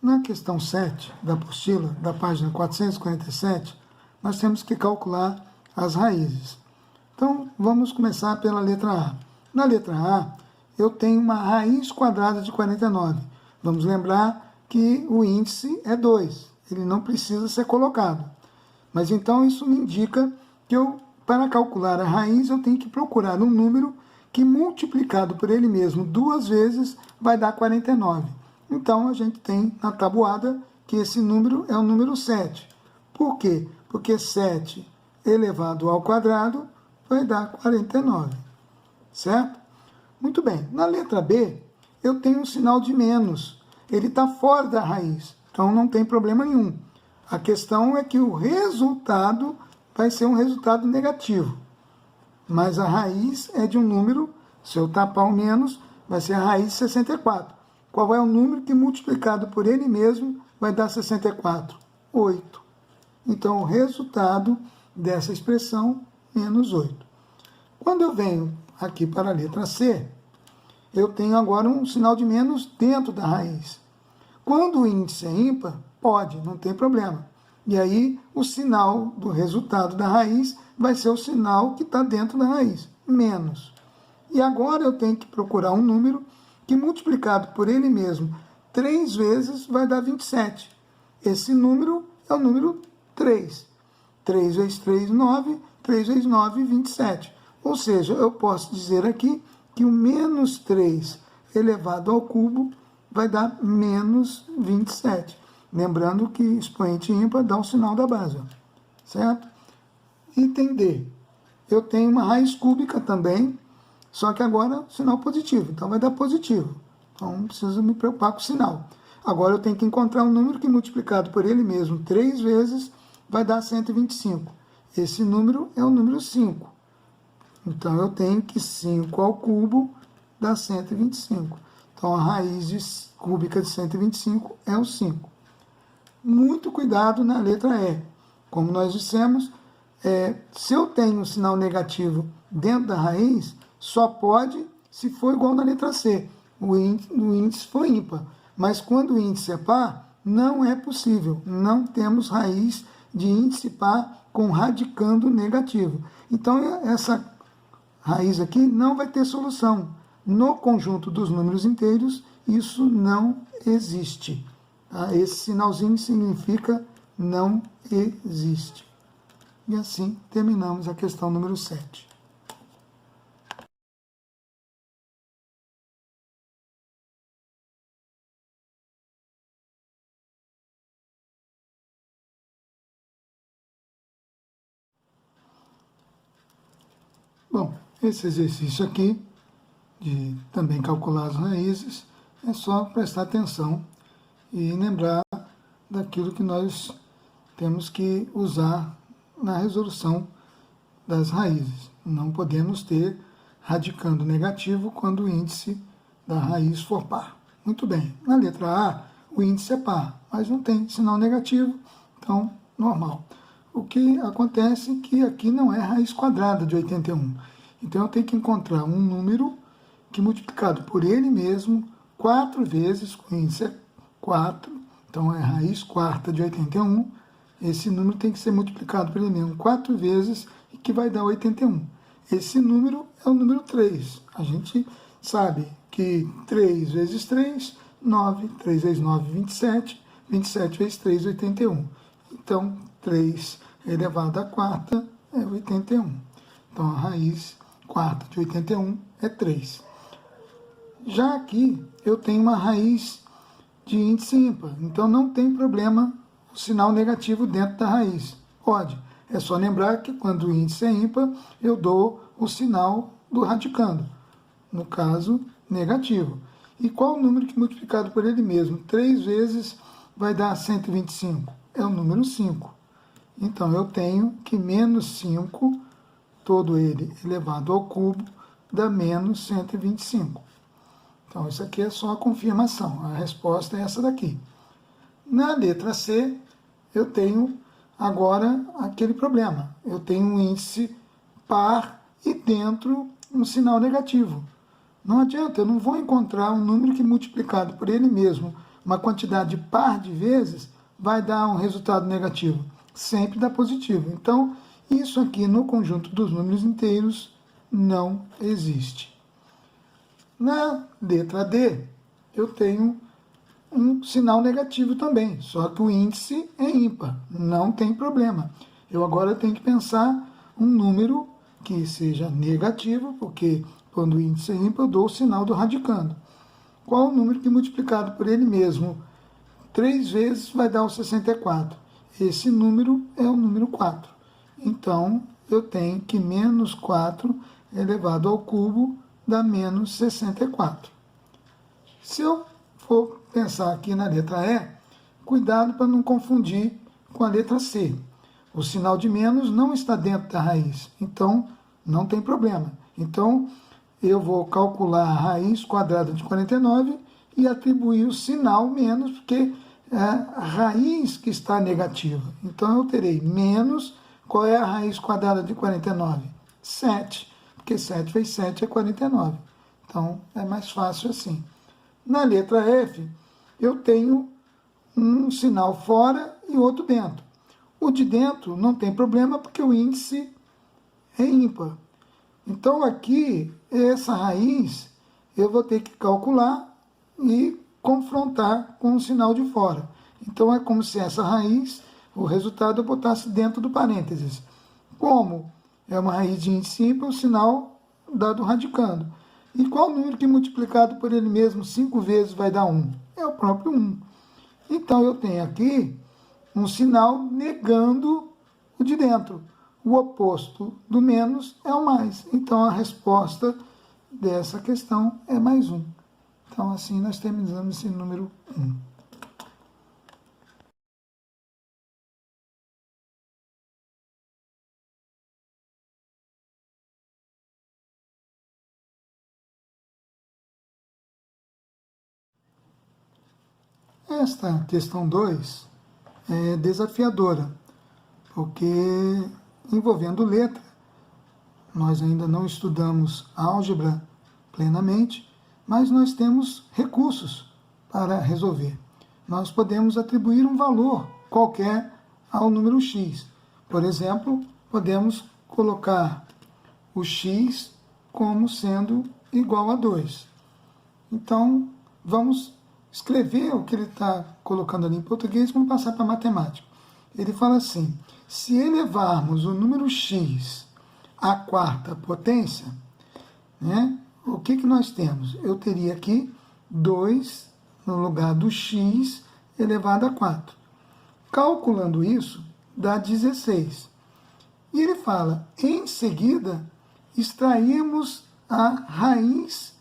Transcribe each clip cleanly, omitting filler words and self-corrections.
Na questão 7 da apostila, da página 447, nós temos que calcular as raízes. Então, vamos começar pela letra A. Na letra A, eu tenho uma raiz quadrada de 49. Vamos lembrar que o índice é 2, ele não precisa ser colocado. Mas então isso me indica que para calcular a raiz, eu tenho que procurar um número que multiplicado por ele mesmo 2 vezes vai dar 49. Então, a gente tem na tabuada que esse número é o número 7. Por quê? Porque 7 elevado ao quadrado vai dar 49, certo? Muito bem, na letra B, eu tenho um sinal de menos. Ele está fora da raiz, então não tem problema nenhum. A questão é que o resultado vai ser um resultado negativo. Mas a raiz é de um número, se eu tapar o menos, vai ser a raiz de 64. Qual é o número que multiplicado por ele mesmo vai dar 64? 8. Então, o resultado dessa expressão, menos 8. Quando eu venho aqui para a letra C, eu tenho agora um sinal de menos dentro da raiz. Quando o índice é ímpar, pode, não tem problema. E aí, o sinal do resultado da raiz vai ser o sinal que está dentro da raiz, menos. E agora eu tenho que procurar um número que, multiplicado por ele mesmo 3 vezes, vai dar 27. Esse número é o número 3. 3 vezes 3, 9. 3 vezes 9, 27. Ou seja, eu posso dizer aqui que o menos 3 elevado ao cubo vai dar menos 27. Lembrando que expoente ímpar dá o sinal da base, certo? Item D. Eu tenho uma raiz cúbica também, só que agora sinal positivo, então vai dar positivo. Então não preciso me preocupar com o sinal. Agora eu tenho que encontrar um número que multiplicado por ele mesmo 3 vezes vai dar 125. Esse número é o número 5. Então eu tenho que 5 ao cubo dá 125. Então a raiz cúbica de 125 é o 5. Muito cuidado na letra E. Como nós dissemos, se eu tenho um sinal negativo dentro da raiz, só pode se for igual na letra C. O índice for ímpar. Mas quando o índice é par, não é possível. Não temos raiz de índice par com radicando negativo. Então, essa raiz aqui não vai ter solução. No conjunto dos números inteiros, isso não existe. Tá? Esse sinalzinho significa não existe. E assim terminamos a questão número 7. Bom, esse exercício aqui, de também calcular as raízes, é só prestar atenção e lembrar daquilo que nós temos que usar na resolução das raízes. Não podemos ter radicando negativo quando o índice da raiz for par. Muito bem, na letra A, o índice é par, mas não tem sinal negativo, então, normal. O que acontece é que aqui não é raiz quadrada de 81. Então, eu tenho que encontrar um número que, multiplicado por ele mesmo, 4 vezes, o índice é 4, então é raiz quarta de 81. Esse número tem que ser multiplicado por ele mesmo 4 vezes, e que vai dar 81. Esse número é o número 3. A gente sabe que 3 vezes 3, 9. 3 vezes 9, 27. 27 vezes 3, 81. Então, 3 elevado à quarta é 81. Então, a raiz quarta de 81 é 3. Já aqui, eu tenho uma raiz de índice ímpar. Então, não tem problema o sinal negativo dentro da raiz. Pode. É só lembrar que quando o índice é ímpar, eu dou o sinal do radicando. No caso, negativo. E qual o número que multiplicado por ele mesmo 3 vezes vai dar 125? É o número 5. Então, eu tenho que menos 5, todo ele elevado ao cubo, dá menos 125. Então, isso aqui é só a confirmação. A resposta é essa daqui. Na letra C, eu tenho agora aquele problema. Eu tenho um índice par e dentro um sinal negativo. Não adianta, eu não vou encontrar um número que multiplicado por ele mesmo uma quantidade par de vezes, vai dar um resultado negativo. Sempre dá positivo. Então, isso aqui no conjunto dos números inteiros não existe. Na letra D, eu tenho um sinal negativo também, só que o índice é ímpar, não tem problema. Eu agora tenho que pensar um número que seja negativo, porque quando o índice é ímpar, eu dou o sinal do radicando. Qual o número que multiplicado por ele mesmo 3 vezes vai dar o 64? Esse número é o número 4. Então, eu tenho que menos 4 elevado ao cubo dá menos 64. Se eu for pensar aqui na letra E, cuidado para não confundir com a letra C. O sinal de menos não está dentro da raiz, então não tem problema. Então, eu vou calcular a raiz quadrada de 49 e atribuir o sinal menos, porque é a raiz que está negativa. Então, eu terei menos, qual é a raiz quadrada de 49? 7, porque 7 vezes 7 é 49. Então, é mais fácil assim. Na letra F, eu tenho um sinal fora e outro dentro. O de dentro não tem problema, porque o índice é ímpar. Então, aqui, essa raiz, eu vou ter que calcular e confrontar com o sinal de fora. Então, é como se essa raiz, o resultado, eu botasse dentro do parênteses. Como é uma raiz de índice ímpar, o sinal dado radicando. E qual número que multiplicado por ele mesmo 5 vezes vai dar 1? É o próprio 1. Então, eu tenho aqui um sinal negando o de dentro. O oposto do menos é o mais. Então, a resposta dessa questão é mais 1. Então, assim, nós terminamos esse número 1. Esta questão 2 é desafiadora, porque envolvendo letra, nós ainda não estudamos álgebra plenamente, mas nós temos recursos para resolver. Nós podemos atribuir um valor qualquer ao número x. Por exemplo, podemos colocar o x como sendo igual a 2. Então, vamos escrever o que ele está colocando ali em português e vamos passar para a matemática. Ele fala assim: se elevarmos o número x à quarta potência, né, o que nós temos? Eu teria aqui 2 no lugar do x elevado a 4. Calculando isso, dá 16. E ele fala, em seguida, extraímos a raiz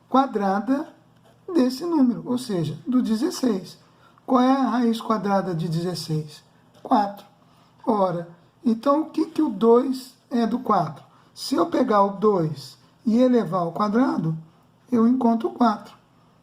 quadrada desse número, ou seja, do 16. Qual é a raiz quadrada de 16? 4. Ora, então o que o 2 é do 4? Se eu pegar o 2 e elevar ao quadrado, eu encontro o 4.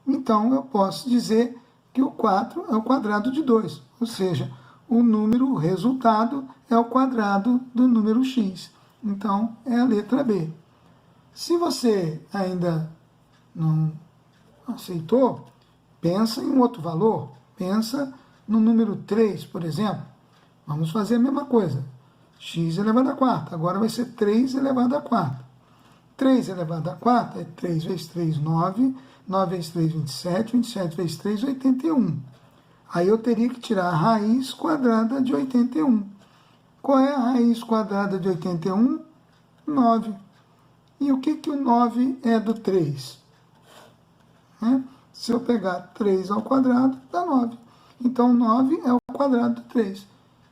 Então, eu posso dizer que o 4 é o quadrado de 2, ou seja, o número, o resultado, é o quadrado do número x. Então, é a letra B. Se você ainda não aceitou, pensa em um outro valor. Pensa no número 3, por exemplo. Vamos fazer a mesma coisa. X elevado a quarta. Agora vai ser 3 elevado a quarta. 3 elevado a quarta é 3 vezes 3, 9. 9 vezes 3, 27. 27 vezes 3, 81. Aí eu teria que tirar a raiz quadrada de 81. Qual é a raiz quadrada de 81? 9. E o que o 9 é do 3? Se eu pegar 3 ao quadrado, dá 9. Então, 9 é o quadrado do 3.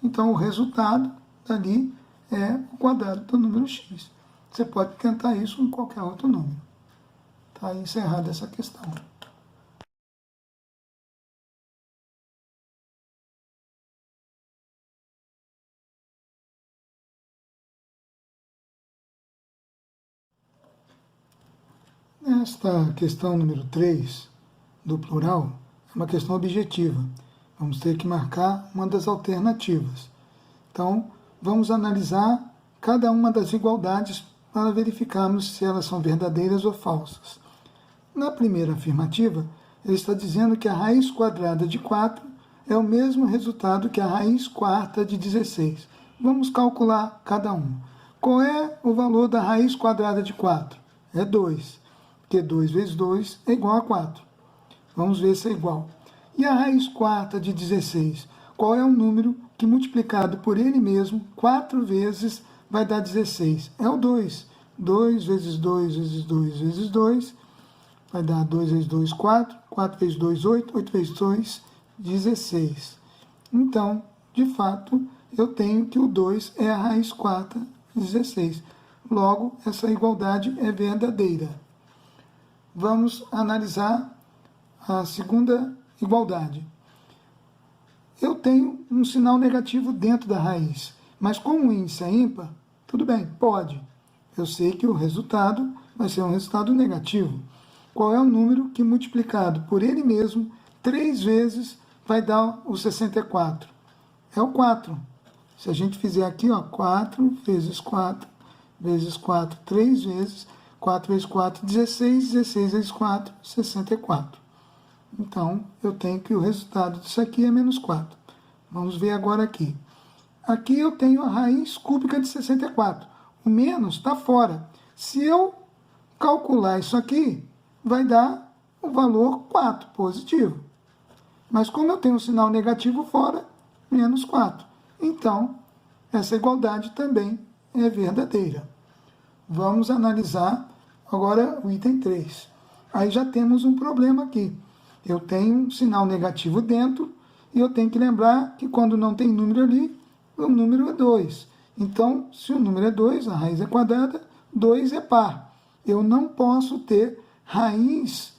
Então, o resultado dali é o quadrado do número x. Você pode tentar isso com qualquer outro número. Está encerrada essa questão. Esta questão número 3, do plural, é uma questão objetiva. Vamos ter que marcar uma das alternativas. Então, vamos analisar cada uma das igualdades para verificarmos se elas são verdadeiras ou falsas. Na primeira afirmativa, Ele está dizendo que a raiz quadrada de 4 é o mesmo resultado que a raiz quarta de 16. Vamos calcular cada um. Qual é o valor da raiz quadrada de 4? É 2, porque 2 vezes 2 é igual a 4. Vamos ver se é igual. E a raiz quarta de 16? Qual é o número que multiplicado por ele mesmo 4 vezes vai dar 16? É o 2. 2 vezes 2 vezes 2 vezes 2 vai dar 2 vezes 2, 4. 4 vezes 2, 8. 8 vezes 2, 16. Então, de fato, eu tenho que o 2 é a raiz quarta de 16. Logo, essa igualdade é verdadeira. Vamos analisar a segunda igualdade. Eu tenho um sinal negativo dentro da raiz, mas como o índice é ímpar, tudo bem, pode. Eu sei que o resultado vai ser um resultado negativo. Qual é o número que multiplicado por ele mesmo 3 vezes vai dar o 64? É o 4. Se a gente fizer aqui, ó, 4 vezes 4 vezes 4, 3 vezes, 4 vezes 4, 16, 16 vezes 4, 64. Então, eu tenho que o resultado disso aqui é menos 4. Vamos ver agora aqui. Aqui eu tenho a raiz cúbica de 64. O menos está fora. Se eu calcular isso aqui, vai dar o valor 4, positivo. Mas como eu tenho um sinal negativo fora, menos 4. Então, essa igualdade também é verdadeira. Vamos analisar agora o item 3. Aí já temos um problema aqui. Eu tenho um sinal negativo dentro e eu tenho que lembrar que quando não tem número ali, o número é 2. Então, se o número é 2, a raiz é quadrada, 2 é par. Eu não posso ter raiz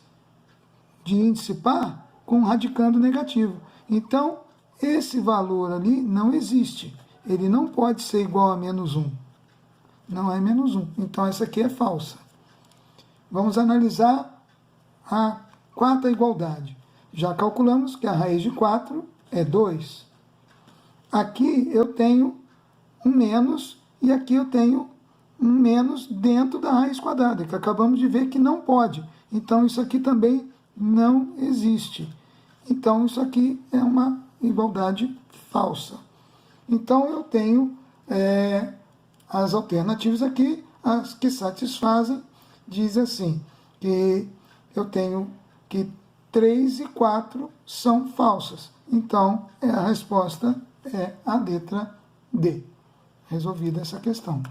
de índice par com radicando negativo. Então, esse valor ali não existe. Ele não pode ser igual a menos 1. Não é menos 1. Então, essa aqui é falsa. Vamos analisar a quarta igualdade. Já calculamos que a raiz de 4 é 2. Aqui eu tenho um menos e aqui eu tenho um menos dentro da raiz quadrada, que acabamos de ver que não pode. Então, isso aqui também não existe. Então, isso aqui é uma igualdade falsa. Então, eu tenho as alternativas aqui, as que satisfazem, diz assim, que eu tenho que 3 e 4 são falsas. Então, a resposta é a letra D. Resolvida essa questão.